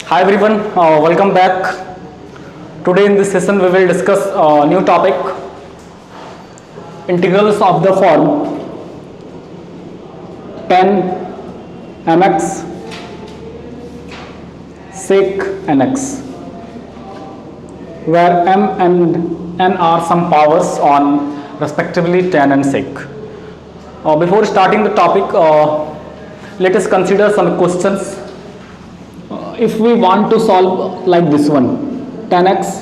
Hi everyone, welcome back. Today in this session we will discuss a new topic, integrals of the form tan mx sec nx, where m and n are some powers on respectively tan and sec. Before starting the topic, let us consider some questions. If we want to solve like this one, tan x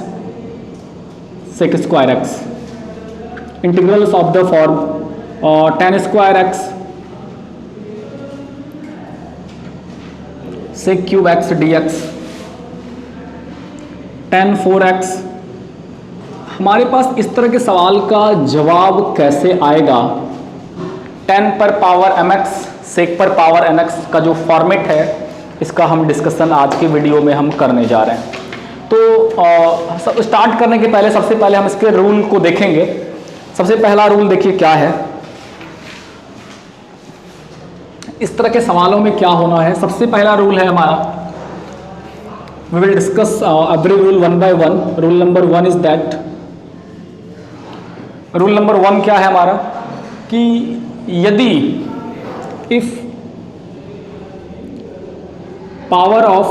sec square x, integrals of the form tan square x sec cube x dx, tan 4x, हमारे पास इस तरह के सवाल का जवाब कैसे आएगा? tan पर पावर mx sec पर पावर nx का जो फॉर्मेट है, इसका हम डिस्कशन आज के वीडियो में हम करने जा रहे हैं। तो स्टार्ट करने के पहले सबसे पहले हम इसके रूल को देखेंगे। सबसे पहला रूल देखिए क्या है, इस तरह के सवालों में क्या होना है। सबसे पहला रूल है हमारा, we will discuss every rule one by one. Rule number one is that, rule number one क्या है हमारा कि यदि if power of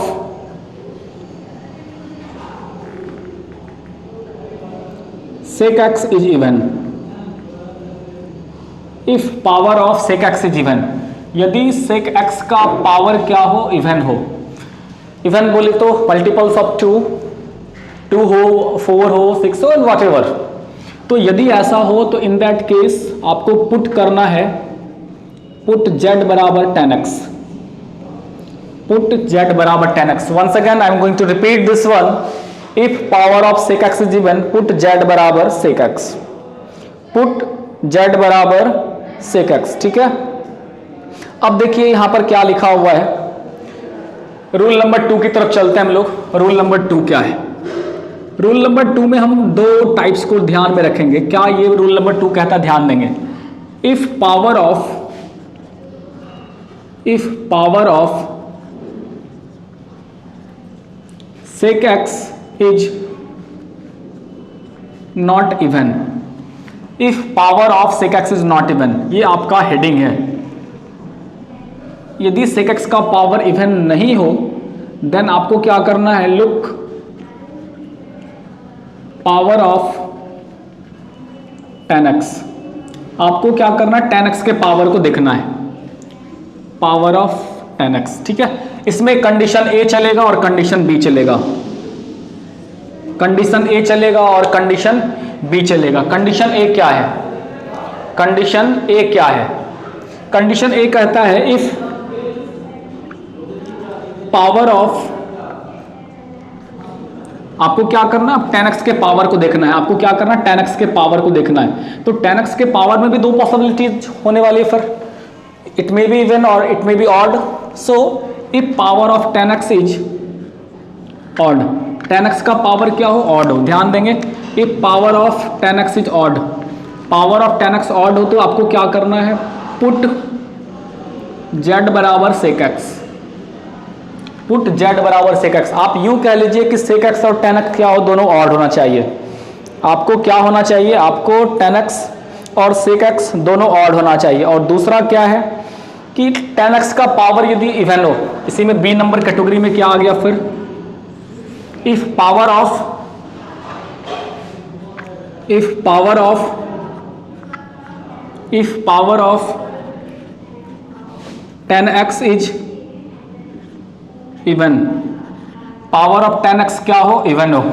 sec x is even, if power of sec x is even, यदि sec x का power क्या हो, even हो। इवन बोले तो मल्टीपल्स ऑफ 2 हो, 4 हो, 6 हो, व्हाटएवर। तो यदि ऐसा हो तो इन दैट केस आपको पुट करना है, पुट z बराबर tan x, put z बराबर tan x। once again I am going to repeat this one, if power of sec x is given, put z बराबर sec x, put z बराबर sec x, ठीक है। अब देखिए यहां पर क्या लिखा हुआ है, रूल नंबर 2 की तरफ चलते हैं हम लोग। रूल नंबर 2 क्या है? रूल नंबर 2 में हम दो टाइप्स को ध्यान में रखेंगे। क्या ये रूल नंबर 2 कहता है, ध्यान देंगे। If power of sec x is not even, if power of sec x is not even, ये आपका हेडिंग है। यदि sec x का पावर इवन नहीं हो, देन आपको क्या करना है, look power of tan x, आपको क्या करना है, tan x के पावर को देखना है, पावर ऑफ tan x, ठीक है। इसमें कंडीशन ए चलेगा और कंडीशन बी चलेगा, कंडीशन ए चलेगा और कंडीशन बी चलेगा। कंडीशन ए क्या है? कंडीशन ए क्या है? कंडीशन ए कहता है इफ पावर ऑफ, आपको क्या करना है, tan x के पावर को देखना है। आपको क्या करना है, tan x के पावर को देखना है। तो tan x के पावर में भी दो पॉसिबिलिटीज होने वाली है, फिर इट मे बी इवन और it may be odd. So if power of tan x is odd, tan x का पावर क्या हो, ऑड हो, ध्यान देंगे। if power of tan x is odd, power of tan x odd हो तो आपको क्या करना है, पुट z बराबर sec x, पुट z बराबर sec x। आप यूं कह लीजिए कि sec x और tan x क्या हो, दोनों ऑड होना चाहिए। आपको क्या होना चाहिए, आपको tan x और sec x दोनों ऑड होना चाहिए। और दूसरा क्या है कि tan x का पावर यदि इवन हो, इसी में बी नंबर कैटेगरी में क्या आ गया फिर, if power of tan x is even, power of tan x क्या हो, इवन हो।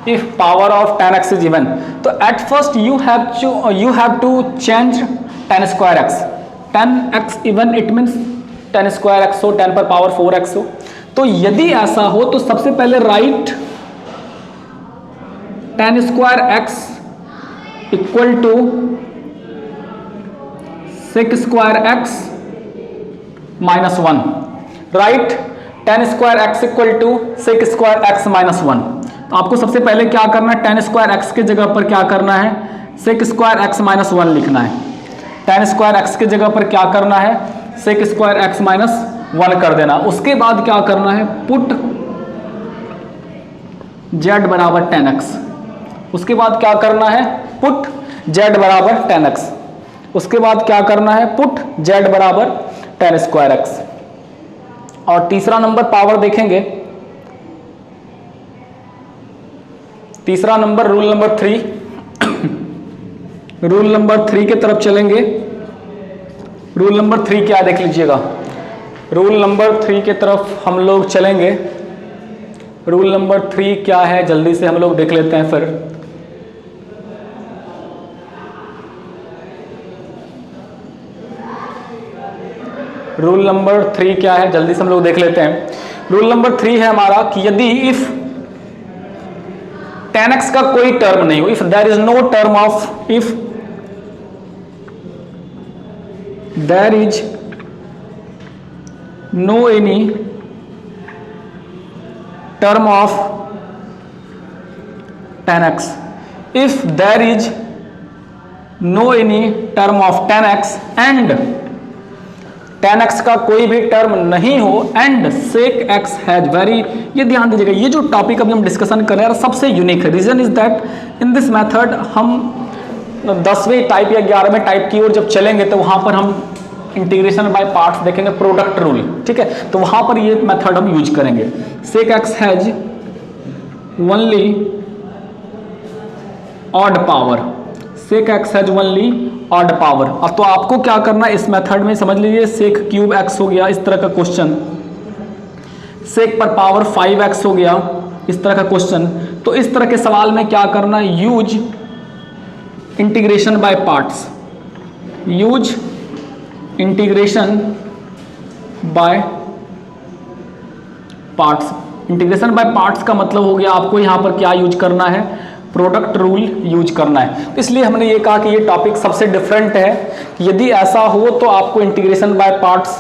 If power of tan x is even, तो at first you have to change tan square x, tan x even it means tan square x हो, tan पर power 4x हो। तो यदि ऐसा हो तो सबसे पहले right tan square x equal to sec square x minus 1, right tan square x equal to sec square x minus 1। तो आपको सबसे पहले क्या करना है, tan स्क्वायर x के जगह पर क्या करना है, sec स्क्वायर x माइनस 1 लिखना है। tan स्क्वायर x के जगह पर क्या करना है, sec स्क्वायर x माइनस 1 कर देना। उसके बाद क्या करना है, पुट z बराबर 10x। उसके बाद क्या करना है, पुट z बराबर 10x। उसके बाद क्या करना है, पुट z बराबर 10 स्क्वायर x। और तीसरा नंबर पावर देखेंगे, तीसरा number rule number 3 rule number 3 की तरफ चलेंगे। रूल नंबर 3 क्या देख लीजिएगा, रूल नंबर 3 की तरफ हम लोग चलेंगे। रूल नंबर 3 क्या है जल्दी से हम लोग देख लेते हैं फिर। रूल नंबर 3 क्या है जल्दी से हम लोग देख लेते हैं। रूल नंबर 3 है हमारा कि यदि इफ 10x का कोई टर्म नहीं हो, if there is no term of, if there is no any term of 10x, if there is no any term of 10x and 10x का कोई भी टर्म नहीं हो and sec x has very, ये ध्यान दीजिएगा, ये जो टॉपिक अभी हम डिस्कशन कर रहे हैं सबसे यूनिक है। Reason is that in this method हम 10वें टाइप या 11वें टाइप की ओर जब चलेंगे तो वहां पर हम इंटीग्रेशन बाय पार्ट्स देखेंगे, प्रोडक्ट रूल, ठीक है, तो वहां पर ये मेथड हम यूज करेंगे। sec x has only odd power, sec x has only odd power. अब तो आपको क्या करना है इस मेथड में, समझ लीजिए sec क्यूब x हो गया इस तरह का क्वेश्चन, sec पर पावर 5x हो गया इस तरह का क्वेश्चन। तो इस तरह के सवाल में क्या करना, use integration by parts, use integration by parts. Integration by parts का मतलब हो गया आपको यहां पर क्या यूज करना है, प्रोडक्ट रूल यूज करना है। तो इसलिए हमने ये कहा कि ये टॉपिक सबसे डिफरेंट है, यदि ऐसा हो तो आपको इंटीग्रेशन बाय पार्ट्स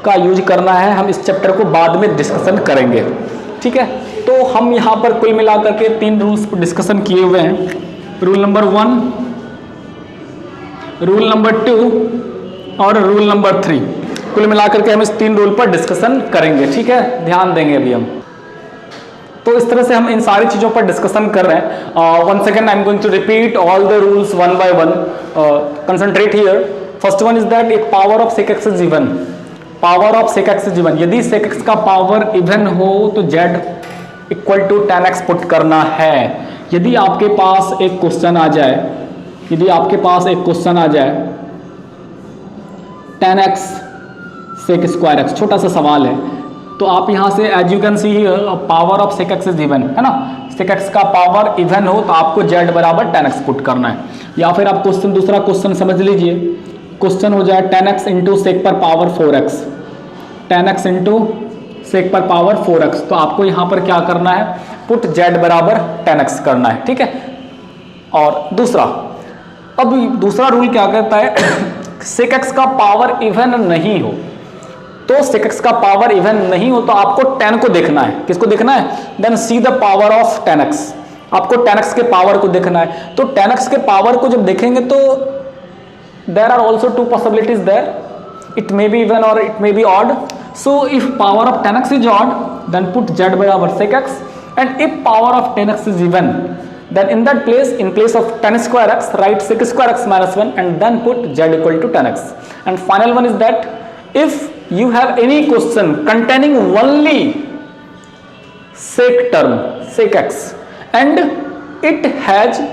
का यूज करना है। हम इस चैप्टर को बाद में डिस्कशन करेंगे, ठीक है। तो हम यहां पर कुल मिलाकर के 3 रूल्स पर डिस्कशन किए हुए हैं, रूल नंबर 1, रूल नंबर 2 और रूल नंबर 3। कुल मिलाकर के हम इस 3 रूल पर डिस्कशन करेंगे, ठीक है, ध्यान देंगे अभी हम। तो इस तरह से हम इन सारी चीजों पर डिस्कशन कर रहे हैं। One second, I am going to repeat all the rules one by one, concentrate here. First one is that एक power of sec x is even, power of sec x is even. यदि sec x का power even हो तो z equal to 10x put करना है। यदि आपके पास एक क्वेश्चन आ जाए, यदि आपके पास एक क्वेश्चन आ जाए 10x sec स्क्वायर x, छोटा सा सवाल है, तो आप यहां से as you can see power of sec x is even, है ना, sec x का पावर इवन हो तो आपको z बराबर 10x पुट करना है। या फिर आप क्वेश्चन, दूसरा क्वेश्चन समझ लीजिए, क्वेश्चन हो जाए 10x इंटू सेक पर power 4x, 10x into sec पर पावर 4x, तो आपको यहां पर क्या करना है, पुट z बराबर 10x करना है, ठीक है। और दूसरा, अब दूसरा रूल क्या कहता है sec x का पावर इवन नहीं हो, तो sec x का पावर इवन नहीं हो तो आपको 10 को देखना है। किसको देखना है, then see the power of 10x, आपको 10x के पावर को देखना है। तो 10x के पावर को जब देखेंगे तो there are also 2 possibilities there, it may be even और it may be odd. So if power of 10x is odd then put z बराबर sec x, and if power of 10x is even then in that place, in place of 10 square x, write sec square x minus 1 and then put z equal to 10x. And final one is that if you have any question containing only sec term, sec x, and it has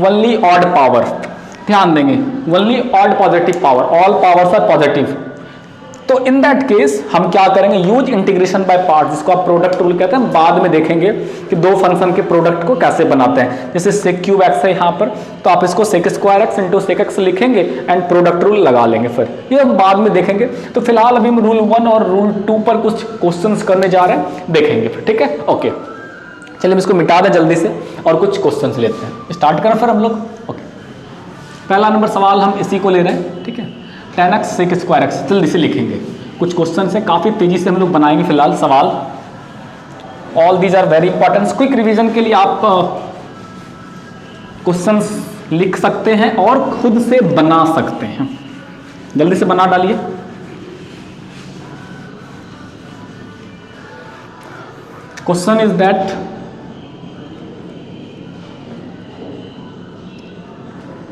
only odd power, ध्यान देंगे only odd positive power, all powers are positive, तो in that case हम क्या करेंगे, use integration by part, जिसको आप product rule कहते हैं। बाद में देखेंगे कि दो फंक्शन के प्रोडक्ट को कैसे बनाते हैं। जैसे sec क्यूब x है यहाँ पर, तो आप इसको sec square x into sec x लिखेंगे एंड प्रोडक्ट रूल लगा लेंगे, फिर ये हम बाद में देखेंगे। तो फिलहाल अभी हम रूल 1 और रूल 2 पर कुछ क्वेश्चंस करने जा रहे हैं, देखेंगे फिर, ठीक है, ओके। चलिए हम इसको मिटा दें जल्दी से और कुछ क्वेश्चंस लेते हैं, स्टार्ट करें फिर हम लोग, ओके। पहला नंबर सवाल हम इसी को ले रहे हैं, ठीक है, 10x sec स्क्वायर x, जल्दी से लिखेंगे। कुछ क्वेश्चन है, काफ़ी तेजी से हम लोग बनाएंगे फिलहाल सवाल। All these are very important. Quick revision के लिए आप क्वेश्चंस लिख सकते हैं और खुद से बना सकते हैं, जल्दी से बना डालिए। Question is that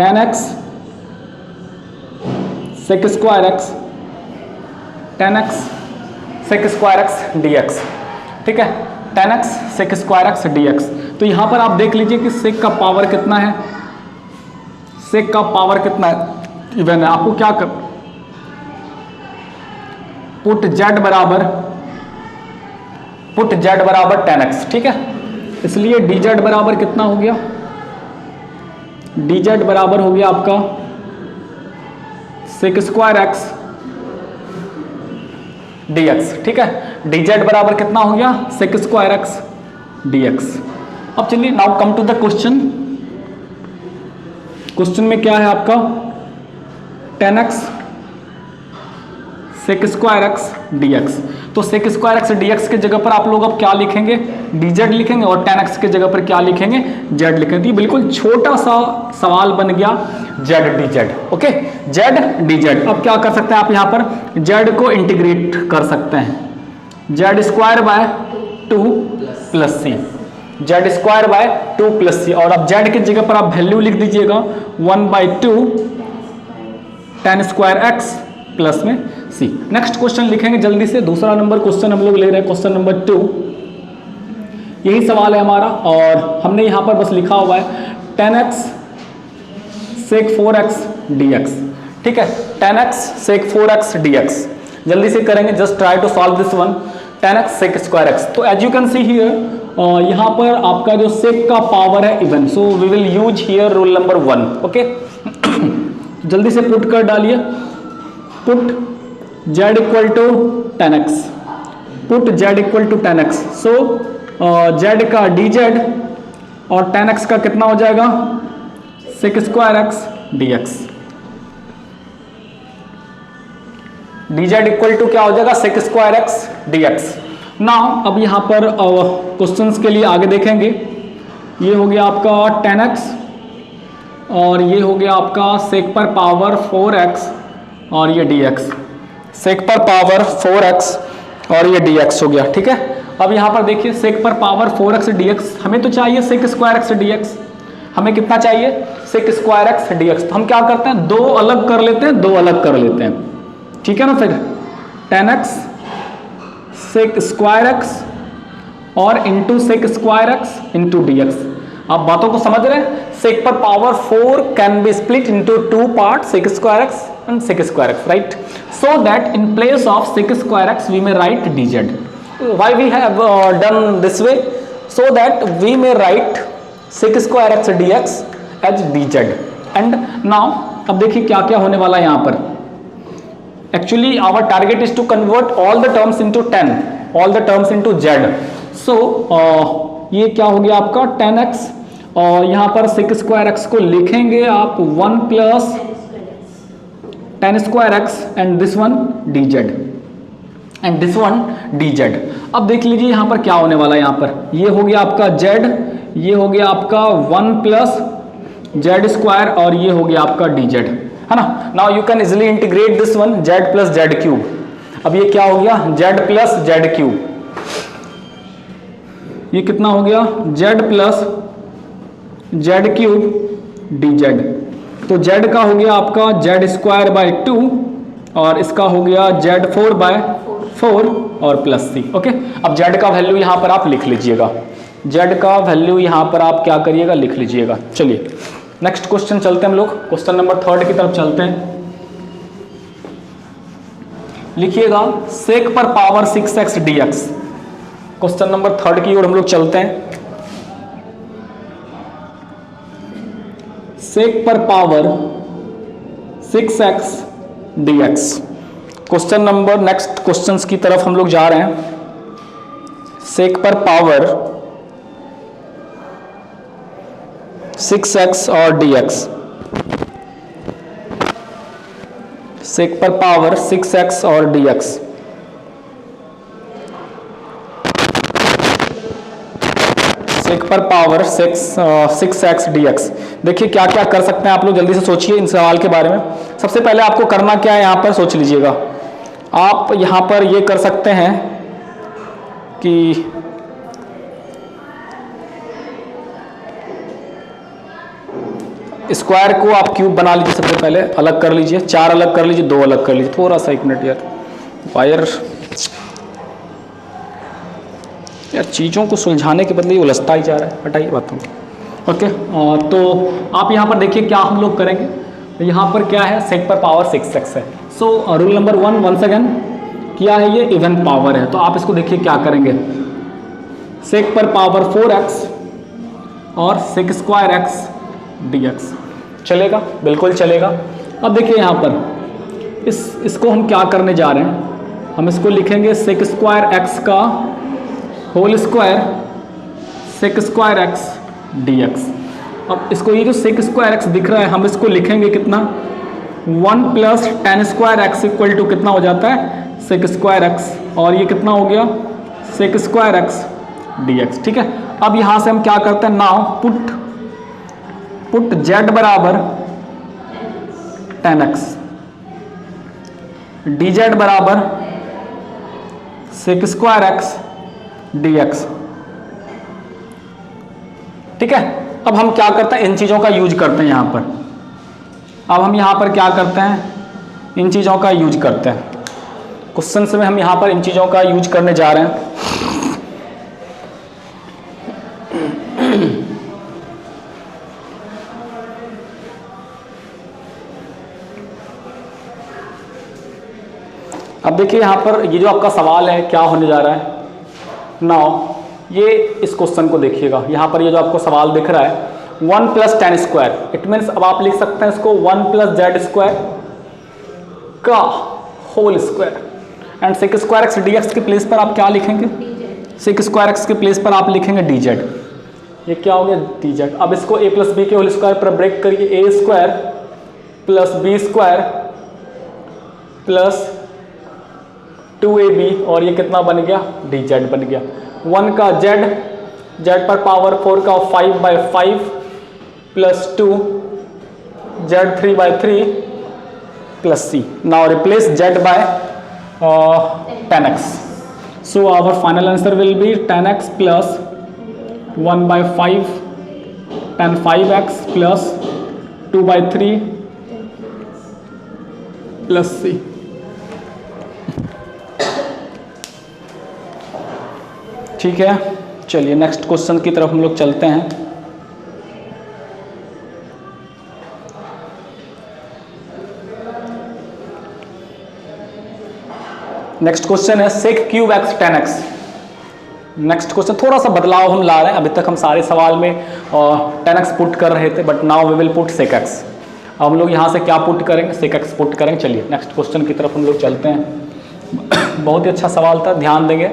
10x sec square x 10x sec square x dx, ठीक है, 10x sec square x dx। तो यहां पर आप देख लीजिए कि sec का पावर कितना है, sec का पावर कितना है, इवन है। आपको क्या कर, पुट z बराबर 10x, ठीक है। इसलिए dz बराबर कितना हो गया, dz बराबर हो गया आपका sec स्क्वायर x dx, ठीक है। dz बराबर कितना हो गया, sec स्क्वायर x dx। अब चलिए now come to the question. Question में क्या है आपका, 10x sec square x dx। तो sec स्क्वायर x dx के जगह पर आप लोग अब क्या लिखेंगे, dz लिखेंगे, और 10x के जगह पर क्या लिखेंगे, z लिखेंगे। ये बिल्कुल छोटा सा सवाल बन गया, z dz, okay, z dz। अब क्या कर सकते हैं आप यहाँ पर, z को इंटीग्रेट कर सकते हैं, z square by 2 plus C, z square by 2 plus C. और अब z की जगह पर आप वैल्यू लिख दीजिएगा 1/2 tan स्क्वायर x प्लस में सी। नेक्स्ट क्वेश्चन लिखेंगे जल्दी से, दूसरा नंबर क्वेश्चन हम लोग ले रहे हैं, क्वेश्चन नंबर 2। यही सवाल है हमारा, और हमने यहां पर बस लिखा हुआ है 10x sec 4x dx, ठीक है, 10x sec 4x dx। जल्दी से करेंगे, just try to solve this one, 10x sec square x। तो as you can see here, यहां पर आपका जो sec का पावर है even, so we will use here rule number 1, okay. जल्दी से पुट कर डालिए, put z equal to 10x, put z equal to 10x। So z का dz और 10x का कितना हो जाएगा, sec square x dx। dz equal to क्या हो जाएगा, sec square x dx। Now अब यहां पर क्वेश्चंस के लिए आगे देखेंगे। ये हो गया आपका 10x और ये हो गया आपका sec पर पावर 4x और ये dx, sec पर पावर 4x और ये dx हो गया, ठीक है। अब यहाँ पर देखिए sec पर पावर 4x dx, हमें तो चाहिए sec स्क्वायर x dx, हमें कितना चाहिए, sec स्क्वायर x dx। तो हम क्या करते हैं, दो अलग कर लेते हैं, दो अलग कर लेते हैं, ठीक है ना। फिर 10x sec स्क्वायर x और into sec square x into dx। आप बातों को समझ रहे हैं, sec पर power 4 can be split into 2 part, sec square x and sec square x, right? So that in place of sec square x we may write dz. Why we have done this way? So that we may write sec square x dx as dz. And now अब देखिए क्या क्या होने वाला है यहाँ पर। Actually our target is to convert all the terms into 10, all the terms into z. So ये क्या हो गया आपका 10x, और यहाँ पर sec square x को लिखेंगे आप 1 plus tan square x and this one dz and this one dz। अब देख लीजिए यहाँ पर क्या होने वाला है, यहाँ पर ये हो गया आपका z, ये हो गया आपका 1 प्लस z स्क्वायर और ये हो गया आपका dz, है ना। Now you can easily integrate this one z plus z cube. अब ये क्या हो गया, z प्लस z क्यूब, ये कितना हो गया, z plus z cube dz। तो z का हो गया आपका z स्क्वायर बाय 2 और इसका हो गया z4 बाय 4 और प्लस सी, ओके। अब z का वैल्यू यहां पर आप लिख लीजिएगा, z का वैल्यू यहां पर आप क्या करिएगा, लिख लीजिएगा। चलिए नेक्स्ट क्वेश्चन चलते हैं हम लोग, क्वेश्चन नंबर 3 की तरफ चलते हैं। लिखिएगा sec पर power 6x dx। Question number 3 की ओर हम लोग चलते हैं। sec पर power 6x dx। Question number, next questions की तरफ हम लोग जा रहे हैं। sec पर पावर 6x और dx, sec पर पावर 6x और dx। sec पर पावर 6x dx। देखिए क्या क्या कर सकते हैं आप लोग, जल्दी से सोचिए इन सवाल के बारे में। सबसे पहले आपको करना क्या है, यहाँ पर सोच लीजिएगा। आप यहाँ पर ये कर सकते हैं कि स्क्वायर को आप क्यूब बना लीजिए, सबसे पहले अलग कर लीजिए, 4 अलग कर लीजिए, 2 अलग कर लीजिए, थोड़ा सा 1 मिनट यार चीज़ों को सुलझाने के बदले उलझता ही जा रहा है, हटाइए बातों को। ओके, तो आप यहाँ पर देखिए क्या हम लोग करेंगे। यहाँ पर क्या है, सेक पर पावर 6x है। So rule number 1 once again क्या है, ये इवन पावर है, तो आप इसको देखिए क्या करेंगे, सेक पर पावर 4x और सेक स्क्वायर x dx चलेगा, बिल्कुल चलेगा। अब देखिए यहाँ पर इसको हम क्या करने जा रहे हैं, हम इसको लिखेंगे सेक स्क्वायर x का whole square sec square x dx। अब इसको ये जो सेक स्क्वायर x दिख रहा है, हम इसको लिखेंगे कितना, 1 plus tan square x equal to कितना हो जाता है, सेक स्क्वायर x, और ये कितना हो गया, सेक स्क्वायर x dx। ठीक है, अब यहाँ से हम क्या करते हैं, नाउ पुट z बराबर tan x, dz बराबर सेक स्क्वायर x dx। ठीक है, अब हम क्या करते हैं, इन चीज़ों का यूज करते हैं यहाँ पर। अब हम यहाँ पर क्या करते हैं, इन चीज़ों का यूज करते हैं, क्वेश्चन में हम यहाँ पर इन चीज़ों का यूज करने जा रहे हैं। अब देखिए यहाँ पर ये जो आपका सवाल है क्या होने जा रहा है, नाउ ये इस क्वेश्चन को देखिएगा, यहाँ पर ये जो आपको सवाल दिख रहा है 1 plus tan square, it means अब आप लिख सकते हैं इसको 1 प्लस z स्क्वायर का whole square, and sec square x dx के प्लेस पर आप क्या लिखेंगे, सेक स्क्वायर x के प्लेस पर आप लिखेंगे dz। ये क्या हो गया, dz। अब इसको a प्लस बी के होल स्क्वायर पर ब्रेक करिए, a square plus B square plus 2ab, और ये कितना बन गया, dz बन गया। 1 का z पर पावर 4 का 5/5 plus 2 z 3/3 plus c। Now replace z by tan x, so our final answer will be tan x plus 1/5 tan 5x plus 2/3 plus c। ठीक है, चलिए नेक्स्ट क्वेश्चन की तरफ हम लोग चलते हैं। नेक्स्ट क्वेश्चन है sec cube X tan x। Next question थोड़ा सा बदलाव हम ला रहे हैं, अभी तक हम सारे सवाल में tan x पुट कर रहे थे, but now we will put sec x। अब हम लोग यहाँ से क्या पुट करेंगे, सेक x पुट करेंगे। चलिए नेक्स्ट क्वेश्चन की तरफ हम लोग चलते हैं। बहुत ही अच्छा सवाल था, ध्यान देंगे।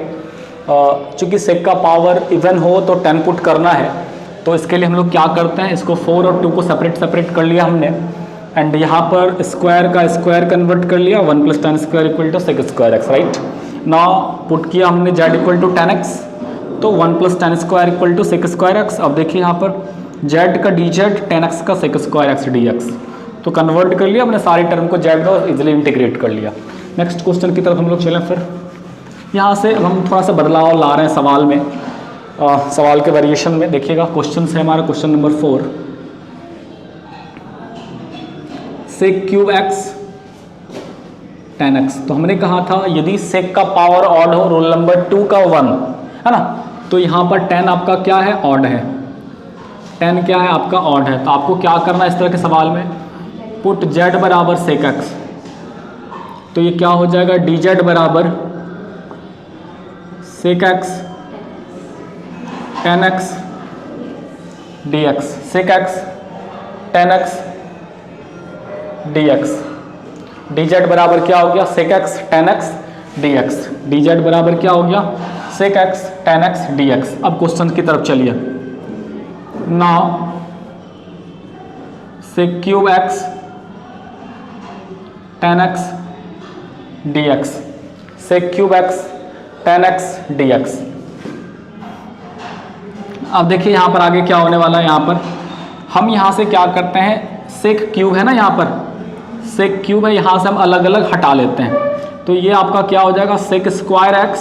चूंकि सेक का पावर इवन हो तो 10 पुट करना है, तो इसके लिए हम लोग क्या करते हैं, इसको 4 और 2 को सेपरेट कर लिया हमने, एंड यहाँ पर स्क्वायर का स्क्वायर कन्वर्ट कर लिया, 1 plus tan square equal to sec square X, right. Now put किया हमने z equal to tan x, तो 1 plus tan square equal to sec square X. अब देखिए यहाँ पर z का dz, tan x का सेक स्क्वायर एक्स dx, तो कन्वर्ट कर लिया हमने सारे टर्म को z में और इजिली इंटीग्रेट कर लिया। नेक्स्ट क्वेश्चन की तरफ हम लोग चलें। फिर यहाँ से हम थोड़ा सा बदलाव ला रहे हैं सवाल में, सवाल के वेरिएशन में। देखिएगा क्वेश्चन है हमारा question number 4, sec cube X tan x। तो हमने कहा था यदि सेक का पावर ऑड हो, रूल नंबर 2 का 1 है ना, तो यहाँ पर tan आपका क्या है, ऑड है, tan क्या है आपका, ऑड है। तो आपको क्या करना है इस तरह के सवाल में, पुट z बराबर सेक x, तो ये क्या हो जाएगा, dz बराबर सेक x tan x dx, सेक x tan x dx, dz बराबर क्या हो गया, sec x tan x dx, dz बराबर क्या हो गया, sec x tan x dx। अब क्वेश्चन की तरफ चलिए। Now sec cube x tan x dx, sec cube x tan x dx। अब देखिए यहाँ पर आगे क्या होने वाला है, यहाँ पर हम यहाँ से क्या करते हैं, सेक क्यूब है ना, यहाँ पर सेक क्यूब है, यहाँ से हम अलग अलग हटा लेते हैं, तो ये आपका क्या हो जाएगा, sec square X,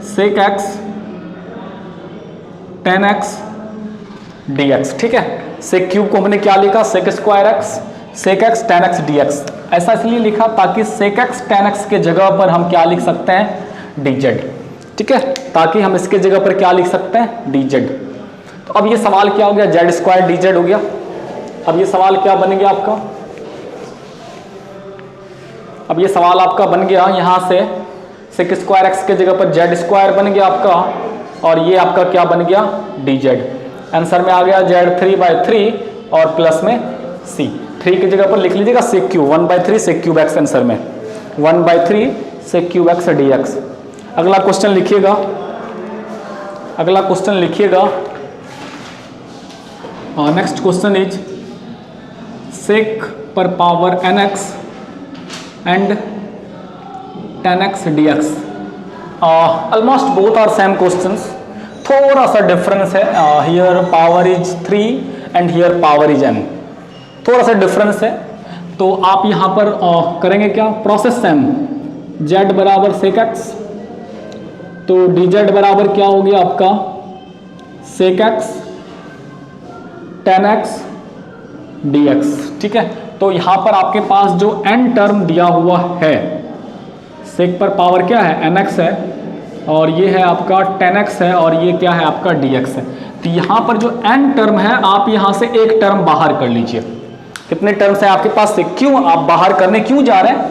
sec X tan x dx, ठीक है। सेक क्यूब को हमने क्या लिखा, sec square X sec X tan x dx। ऐसा इसलिए लिखा ताकि सेक एक्स tan x के जगह पर हम क्या लिख सकते हैं, dz, ठीक है, ताकि हम इसके जगह पर क्या लिख सकते हैं, dz। तो अब ये सवाल क्या हो गया, जेड स्क्वायर dz हो गया। अब ये सवाल क्या बन गया आपका, अब ये सवाल आपका बन गया यहां से सेक स्क्वायर एक्स के जगह पर जेड स्क्वायर बन गया आपका, और ये आपका क्या बन गया, dz। आंसर में आ गया z3/3 और प्लस में c। 3 की जगह पर लिख लीजिएगा sec cube, 1/3 sec cube X, answer में 1/3 सेक क्यूब एक्स dx। अगला क्वेश्चन लिखिएगा, अगला क्वेश्चन लिखिएगा। नेक्स्ट क्वेश्चन इज सेक पर power nx and tan x dx। Almost both are same questions, थोड़ा सा डिफरेंस है, here power is 3 and here power is n, थोड़ा सा डिफरेंस है। तो आप यहाँ पर करेंगे क्या, प्रोसेस सेम, z बराबर सेक एक्स, तो dz बराबर क्या हो गया आपका, sec X tan x dx, ठीक है। तो यहाँ पर आपके पास जो n टर्म दिया हुआ है, सेक पर पावर क्या है, nx है, और ये है आपका tan x है, और ये क्या है आपका dx है। तो यहाँ पर जो n टर्म है, आप यहाँ से एक टर्म बाहर कर लीजिए। कितने टर्म्स हैं आपके पास से, क्यों आप बाहर करने क्यों जा रहे हैं,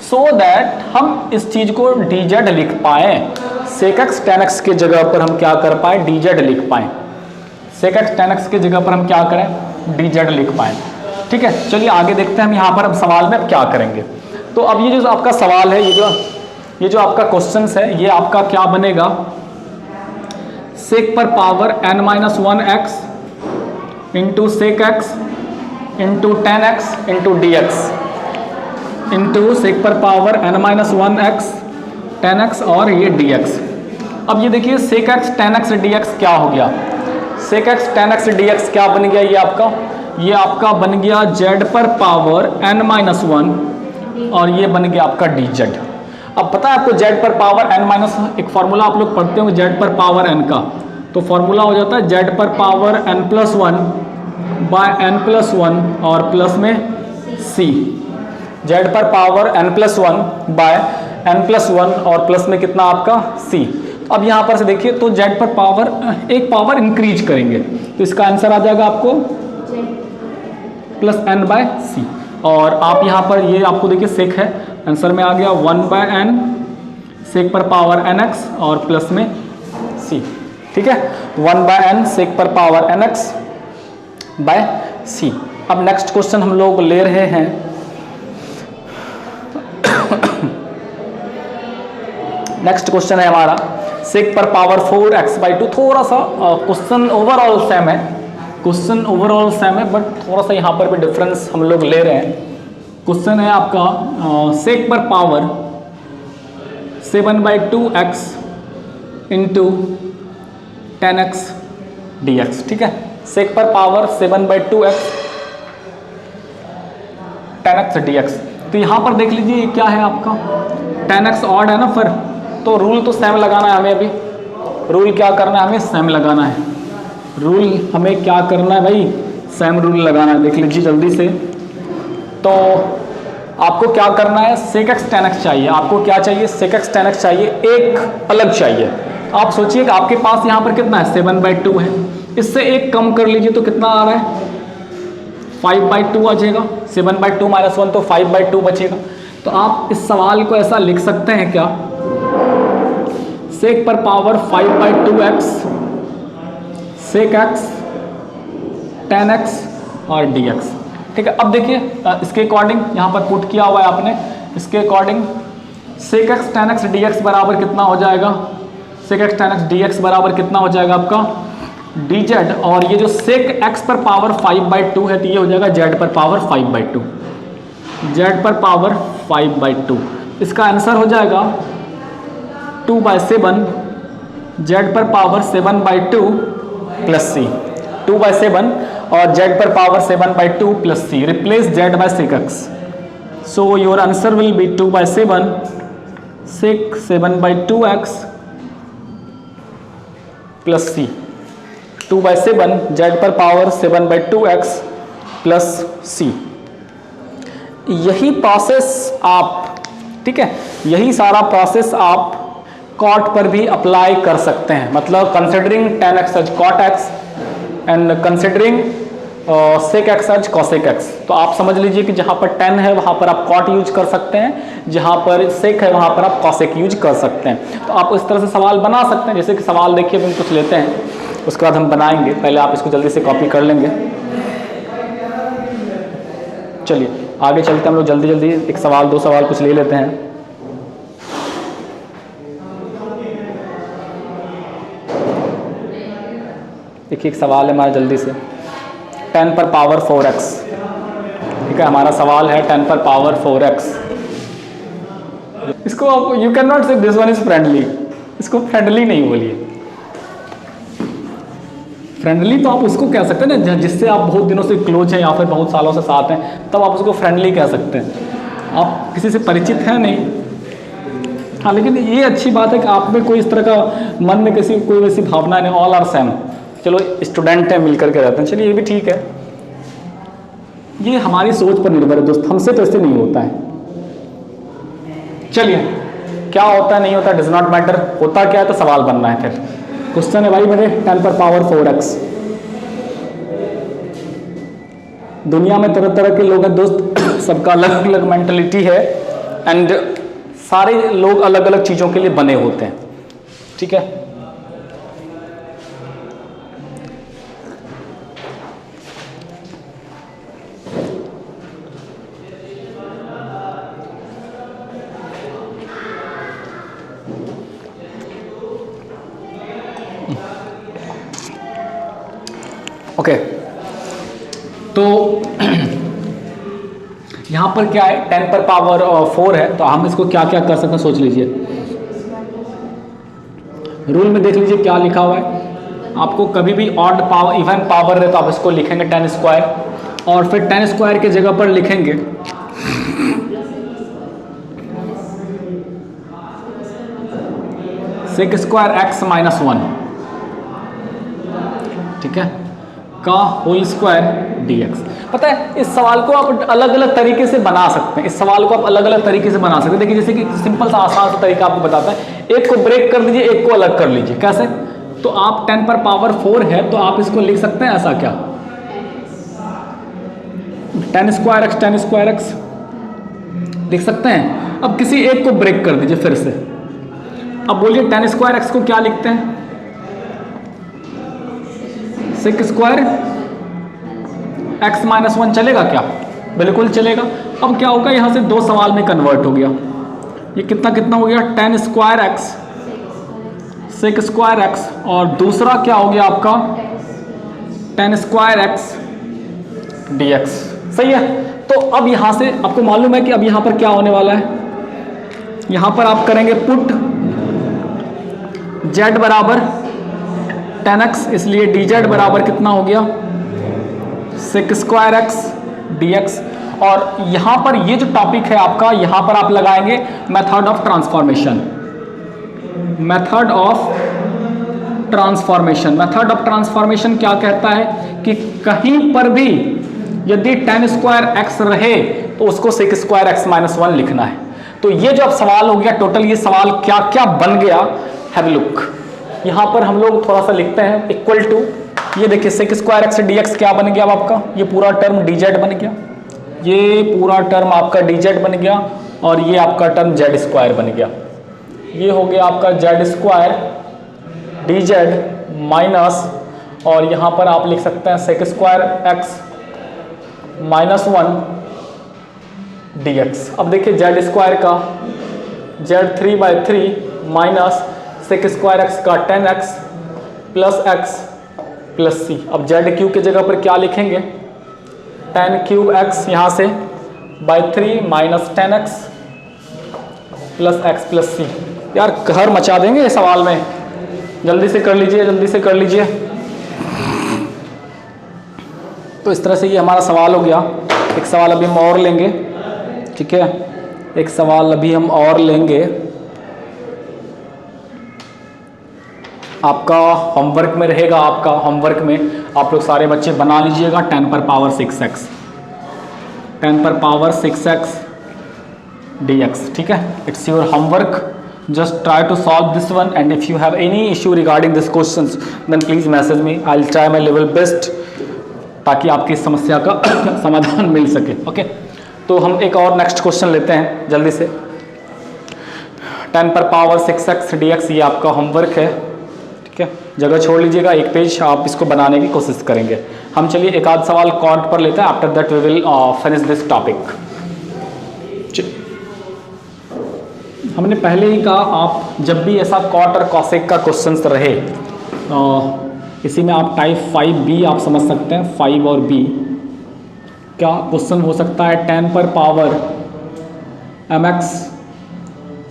सो दैट हम इस चीज को dz लिख पाए, सेक एक्स tan x के जगह पर हम क्या कर पाए, dz लिख पाए, सेक एक्स tan x के जगह पर हम क्या करें, dz लिख पाए, ठीक है। चलिए आगे देखते हैं हम यहाँ पर हम सवाल में अब क्या करेंगे। तो अब ये जो आपका सवाल है, ये जो आपका क्वेश्चन है, ये आपका क्या बनेगा, सेक पर power n-1x into sec X into tan x into dx into sec पर पावर n-1x tan x और ये dx। अब ये देखिए sec X tan x dx क्या हो गया, sec X tan x dx क्या बन गया, ये आपका बन गया z पर पावर n-1 और ये बन गया आपका dz। अब पता है आपको z पर पावर n-, एक फॉर्मूला आप लोग पढ़ते होंगे z पर पावर n का, तो फॉर्मूला हो जाता है z पर पावर n+1 बाय n+1 और प्लस में c, z पर पावर n+1 बाय n+1 और प्लस में कितना आपका c। अब यहाँ पर से देखिए, तो z पर पावर एक पावर इंक्रीज करेंगे, तो इसका आंसर आ जाएगा आपको +n/c। और आप यहाँ पर ये आपको देखिए सेक है, आंसर में आ गया 1/n सेक पर पावर nx और प्लस में c, ठीक है, 1/n सेक पर पावर nx बाय c। अब नेक्स्ट क्वेश्चन हम लोग ले रहे हैं नेक्स्ट क्वेश्चन है हमारा सेक पर पावर 4x/2। थोड़ा सा क्वेश्चन ओवरऑल सेम है, क्वेश्चन ओवरऑल सेम है, बट थोड़ा सा यहाँ पर भी डिफरेंस हम लोग ले रहे हैं। क्वेश्चन है आपका सेक पर power 7/2x into tan x dx, ठीक है, सेक पर power 7/2x tan x dx। तो यहाँ पर देख लीजिए ये क्या है आपका, tan x ऑड है ना, फिर तो रूल तो सेम लगाना है हमें, अभी रूल क्या करना है, हमें सेम लगाना है, रूल हमें क्या करना है भाई, सेम रूल लगाना है। देख लीजिए जल्दी से, तो आपको क्या करना है, सेक एक्स tan x चाहिए, आपको क्या चाहिए, सेक एक्स tan x चाहिए, एक अलग चाहिए। आप सोचिए कि आपके पास यहाँ पर कितना है, 7/2 है, इससे एक कम कर लीजिए तो कितना आ रहा है, 5/2 आ जाएगा, 7/2 - 1 तो 5/2 बचेगा। तो आप इस सवाल को ऐसा लिख सकते हैं क्या, सेक पर power 5/2x sec X tan x और dx, ठीक है। अब देखिए इसके अकॉर्डिंग यहाँ पर पुट किया हुआ है आपने, इसके according sec X tan x dx बराबर कितना हो जाएगा, sec X tan x dx बराबर कितना हो जाएगा आपका dz, और ये जो सेक x पर पावर 5/2 है, तो ये हो जाएगा z पर पावर 5/2, z पर पावर 5/2। इसका आंसर हो जाएगा 2/7 z पर पावर 7/2 प्लस c, 2/7 और z पर power 7/2 plus c, replace z by sec x, so your answer will be 2/7 sec 7/2x plus c, 2/7 z पर पावर 7/2x प्लस c। यही process आप, ठीक है, यही सारा प्रोसेस आप कॉट पर भी अप्लाई कर सकते हैं। मतलब considering tan x as cot x and considering sec x as cosec x। तो आप समझ लीजिए कि जहां पर tan है वहां पर आप cot यूज कर सकते हैं, जहां पर sec है वहां पर आप cosec यूज कर सकते हैं। तो आप इस तरह से सवाल बना सकते हैं। जैसे कि सवाल देखिए हम कुछ लेते हैं, उसके बाद हम बनाएंगे। पहले आप इसको जल्दी से कॉपी कर लेंगे। चलिए आगे चलते हैं हम लोग जल्दी जल्दी, एक सवाल दो सवाल कुछ ले लेते हैं। देखिए एक सवाल है हमारा जल्दी से, 10 पर पावर 4x। ठीक है, हमारा सवाल है 10 पर पावर 4x। इसको आप यू कैन नॉट से दिस वन इज फ्रेंडली, इसको फ्रेंडली नहीं बोलिए। फ्रेंडली तो आप उसको कह सकते हैं ना जिससे आप बहुत दिनों से क्लोज हैं या फिर बहुत सालों से साथ हैं, तब आप उसको फ्रेंडली कह सकते हैं। आप किसी से परिचित हैं नहीं। हाँ, लेकिन ये अच्छी बात है कि आप में कोई इस तरह का मन में किसी कोई वैसी भावना नहीं, ऑल आर सेम। चलो स्टूडेंट हैं, मिलकर के रहते हैं, चलिए ये भी ठीक है। ये हमारी सोच पर निर्भर है दोस्त, हमसे तो ऐसे नहीं होता है। चलिए क्या होता है नहीं होता डज नॉट मैटर, होता क्या है तो सवाल बनना है। फिर क्वेश्चन है भाई मेरे 10 पर पावर 4x। दुनिया में तरह तरह के लोग हैं दोस्त, सबका अलग अलग मेंटलिटी है एंड सारे लोग अलग अलग चीजों के लिए बने होते हैं। ठीक है, ओके तो यहां पर क्या है 10 पर पावर 4 है, तो हम इसको क्या क्या कर सकते हैं सोच लीजिए। रूल में देख लीजिए क्या लिखा हुआ है। आपको कभी भी ऑड पावर इवन पावर है तो आप इसको लिखेंगे 10 स्क्वायर, और फिर 10 स्क्वायर की जगह पर लिखेंगे sec स्क्वायर x माइनस 1, ठीक है, का होल स्क्वायर dx। पता है इस सवाल को आप अलग अलग तरीके से बना सकते हैं। इस सवाल को आप अलग अलग तरीके से बना सकते हैं। देखिए जैसे कि सिंपल सा आसान सा तरीका आपको बताता है, एक को ब्रेक कर दीजिए, एक को अलग कर लीजिए। कैसे? तो आप 10 पर पावर 4 है तो आप इसको लिख सकते हैं ऐसा, क्या 10 स्क्वायर x लिख सकते हैं। अब किसी एक को ब्रेक कर दीजिए फिर से। अब बोलिए 10 स्क्वायर x को क्या लिखते हैं, sec स्क्वायर x माइनस 1 चलेगा क्या? बिल्कुल चलेगा। अब क्या होगा, यहां से दो सवाल में कन्वर्ट हो गया। ये कितना कितना हो गया 10 square x sec square x, और दूसरा क्या हो गया आपका 10 स्क्वायर x dx। सही है। तो अब यहां से आपको मालूम है कि अब यहां पर क्या होने वाला है। यहां पर आप करेंगे पुट z बराबर 10x, इसलिए dz बराबर कितना हो गया sec स्क्वायर x dx। और यहां पर ये जो टॉपिक है आपका, यहां पर आप लगाएंगे method of transformation. Method of transformation, method of transformation क्या कहता है कि कहीं पर भी यदि 10 स्क्वायर x रहे तो उसको sec स्क्वायर x माइनस 1 लिखना है। तो ये जो अब सवाल हो गया टोटल, ये सवाल क्या क्या बन गया, हैव लुक। यहां पर हम लोग थोड़ा सा लिखते हैं इक्वल टू, ये देखिए sec स्क्वायर x dx क्या बन गया अब आपका, ये पूरा टर्म dz बन गया, ये पूरा टर्म आपका dz बन गया, और ये आपका टर्म z स्क्वायर बन गया। ये हो गया आपका z स्क्वायर dz माइनस, और यहां पर आप लिख सकते हैं sec square x minus 1 dx। अब देखिए z स्क्वायर का z3/3 minus sec square x का 10x plus x plus c। अब z क्यूब की जगह पर क्या लिखेंगे 10 क्यूब x यहाँ से by 3 minus 10x plus x plus c। यार कहर मचा देंगे इस सवाल में, जल्दी से कर लीजिए, जल्दी से कर लीजिए। तो इस तरह से ये हमारा सवाल हो गया। एक सवाल अभी हम और लेंगे, ठीक है, एक सवाल अभी हम और लेंगे। आपका होमवर्क में रहेगा, आपका होमवर्क में आप लोग सारे बच्चे बना लीजिएगा 10 पर पावर 6x, 10 पर पावर 6x dx, ठीक है। It's your homework, just try to solve this one, and if you have any issue regarding this questions then please message me, I'll try my level best ताकि आपकी समस्या का समाधान मिल सके। Okay, तो हम एक और नेक्स्ट क्वेश्चन लेते हैं जल्दी से। 10 पर पावर 6x dx ये आपका होमवर्क है, ठीक है। जगह छोड़ लीजिएगा, एक पेज आप इसको बनाने की कोशिश करेंगे। हम चलिए एक आध सवाल कॉट पर लेते हैं, after that we will finish this topic. हमने पहले ही कहा, आप जब भी ऐसा कॉट और कॉसेक का क्वेश्चंस रहे, इसी में आप टाइप 5B आप समझ सकते हैं, 5 और B क्या क्वेश्चन हो सकता है। 10 पर पावर mx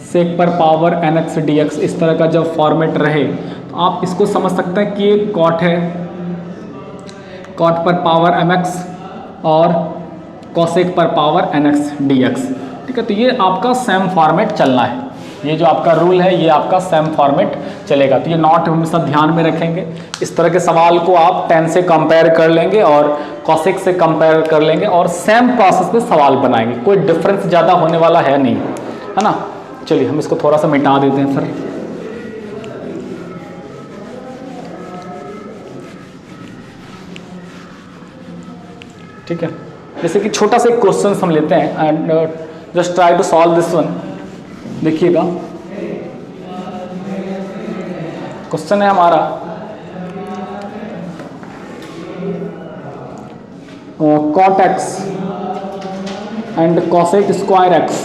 सेक पर पावर nx dx, इस तरह का जब फॉर्मेट रहे तो आप इसको समझ सकते हैं कि ये कॉट है, कॉट पर पावर mx और कॉसेक पर पावर nx dx, ठीक है। तो ये आपका सेम फॉर्मेट चलना है, ये जो आपका रूल है ये आपका सेम फॉर्मेट चलेगा। तो ये नॉट हमेशा ध्यान में रखेंगे। इस तरह के सवाल को आप 10 से कंपेयर कर लेंगे और कॉसेक से कंपेयर कर लेंगे और सेम प्रोसेस में सवाल बनाएंगे, कोई डिफरेंस ज़्यादा होने वाला है नहीं, है ना। चलिए हम इसको थोड़ा सा मिटा देते हैं फिर। ठीक है, जैसे कि छोटा सा क्वेश्चन हम लेते हैं and just try to solve this one. देखिएगा, क्वेश्चन है हमारा cot x and cosec square x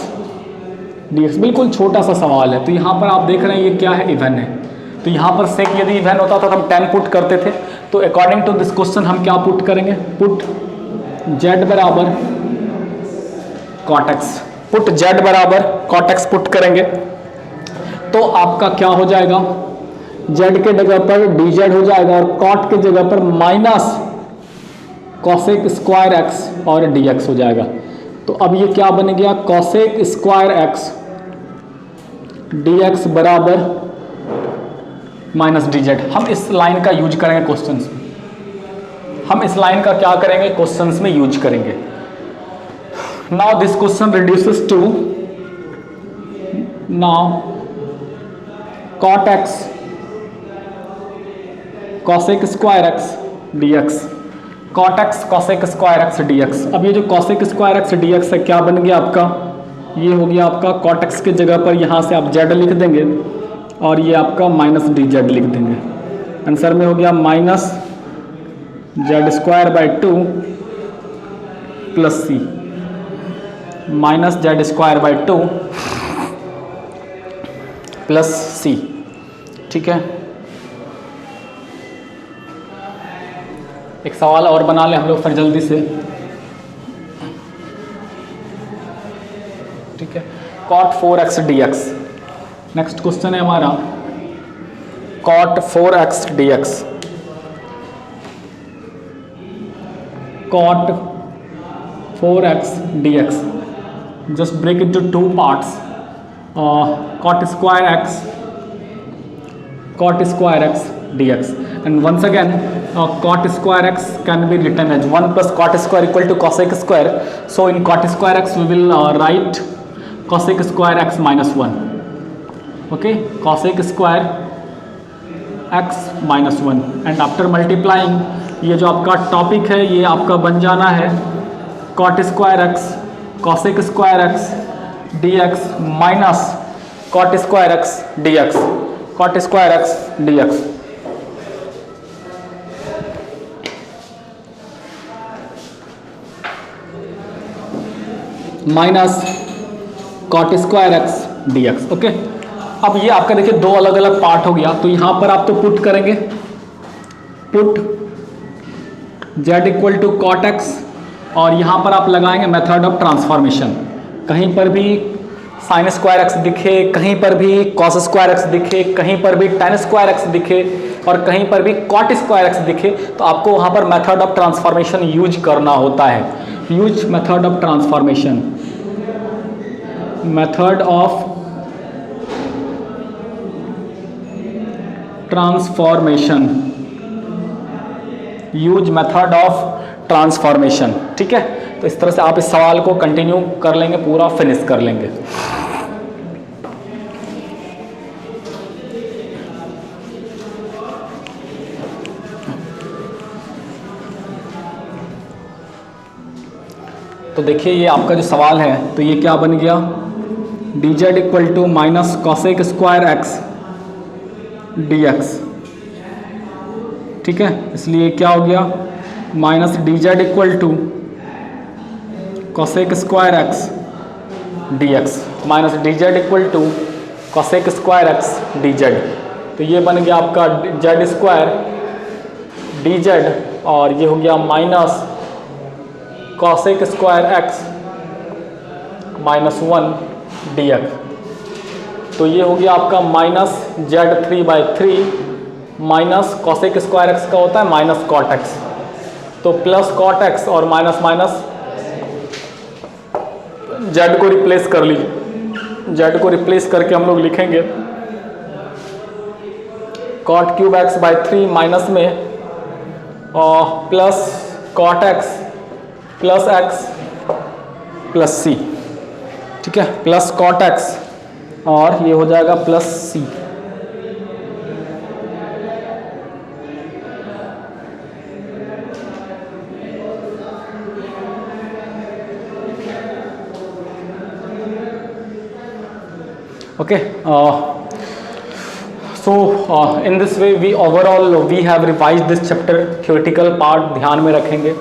dx, बिल्कुल छोटा सा सवाल है। तो यहाँ पर आप देख रहे हैं ये क्या है, इवन है। तो यहाँ पर सेक यदि इवन होता था तो हम 10 पुट करते थे, तो अकॉर्डिंग टू दिस क्वेश्चन हम क्या पुट करेंगे, पुट z बराबर cot x, पुट z बराबर cot x पुट करेंगे तो आपका क्या हो जाएगा, z के जगह पर dz हो जाएगा और cot के जगह पर माइनस cosec स्क्वायर x और dx हो जाएगा। तो अब ये क्या बन गया, cosec स्क्वायर x dx बराबर माइनस dz। हम इस लाइन का यूज करेंगे क्वेश्चंस में, हम इस लाइन का क्या करेंगे, क्वेश्चंस में यूज करेंगे। Now this question reduces to, now cot x cosec square x dx, cot x cosec square x dx। अब ये जो cosec स्क्वायर x dx है क्या बन गया आपका, ये हो गया आपका cot x के जगह पर यहाँ से आप z लिख देंगे और ये आपका माइनस dz लिख देंगे। आंसर में हो गया minus z square by 2 plus c, minus z square by 2 plus c, ठीक है। एक सवाल और बना ले हम लोग फिर जल्दी से, ठीक है। cot 4x dx, next question है हमारा cot 4x dx, cot 4x dx, just break it to two parts, cot square x dx, and once again cot square x can be written as 1 plus cot square equal to cosec square. So in cot square x we will write cosec square x minus 1, okay, cosec square x minus 1, and after multiplying ये जो आपका topic है ये आपका बन जाना है cot square x cosec square x dx minus cot square x dx, cot square x dx। Minus cot square x dx, okay. अब ये आपका देखिए दो अलग अलग पार्ट हो गया, तो यहाँ पर आप तो पुट करेंगे, put z equal to cot x और यहाँ पर आप लगाएंगे मेथड ऑफ ट्रांसफॉर्मेशन। कहीं पर भी साइन स्क्वायर x दिखे, कहीं पर भी कॉस स्क्वायर x दिखे, कहीं पर भी tan स्क्वायर x दिखे और कहीं पर भी cot स्क्वायर x दिखे, तो आपको वहाँ पर मेथड ऑफ ट्रांसफॉर्मेशन यूज करना होता है। Use method of transformation, method of transformation, use method of transformation. ठीक है, तो इस तरह से आप इस सवाल को कंटिन्यू कर लेंगे, पूरा फिनिश कर लेंगे। तो देखिए ये आपका जो सवाल है, तो ये क्या बन गया, d z equal to minus cosec square x d x. ठीक है, इसलिए क्या हो गया, minus d z equal to cosec square x d x, minus d z equal to cosec square x d z. तो ये बन गया आपका जेड स्क्वायर डी जेड, और ये हो गया minus cosec square x minus 1 d x. तो ये हो गया आपका minus z 3/3 minus cosec square x का होता है माइनस कॉट एक्स, तो प्लस कॉट एक्स और माइनस माइनस जेड को रिप्लेस कर लीजिए। जेड को रिप्लेस करके हम लोग लिखेंगे cot cube x by 3 minus में और plus cot x plus x plus C. ठीक है, प्लस कॉट एक्स और ये हो जाएगा plus c. Okay, so in this way we overall we have revised this chapter, theoretical part ध्यान में रखेंगे।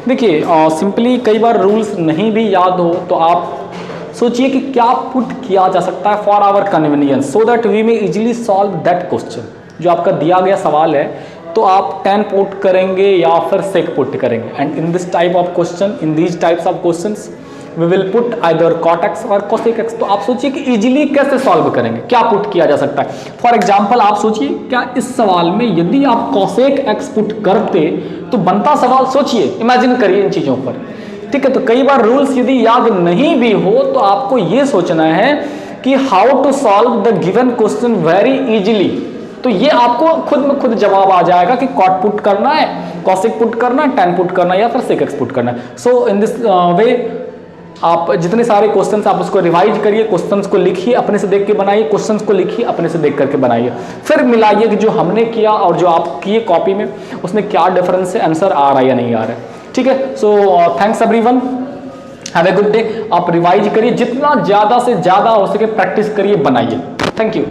देखिए सिंपली कई बार रूल्स नहीं भी याद हो तो आप सोचिए कि क्या पुट किया जा सकता है for our convenience, so that we may easily solve that question. जो आपका दिया गया सवाल है तो आप 10 पुट करेंगे या फिर सेक पुट करेंगे, and in this type of question, in these types of questions we will put either cot x और कोसेक एक्स। तो आप सोचिए कि इजीली कैसे सॉल्व करेंगे, क्या पुट किया जा सकता है। फॉर एग्जांपल आप सोचिए, क्या इस सवाल में यदि आप कोसेक एक्स पुट करते तो बनता सवाल, सोचिए, इमेजिन करिए इन चीज़ों पर। ठीक है, तो कई बार रूल्स यदि याद नहीं भी हो तो आपको ये सोचना है कि how to solve the given question very easily. तो ये आपको खुद में खुद जवाब आ जाएगा कि कॉट पुट करना है, कोसेक पुट करना है, टेन पुट करना है या फिर सेक एक्स पुट करना है। सो इन दिस वे आप जितने सारे क्वेश्चंस आप उसको रिवाइज करिए, क्वेश्चंस को लिखिए, अपने से देख के बनाइए, क्वेश्चंस को लिखिए, अपने से देख करके बनाइए, फिर मिलाइए कि जो हमने किया और जो आप किए कॉपी में उसमें क्या डिफरेंस है, आंसर आ रहा है या नहीं आ रहा है। ठीक है, so thanks everyone, have a good day. आप रिवाइज करिए, जितना ज़्यादा से ज़्यादा हो सके प्रैक्टिस करिए, बनाइए। Thank you.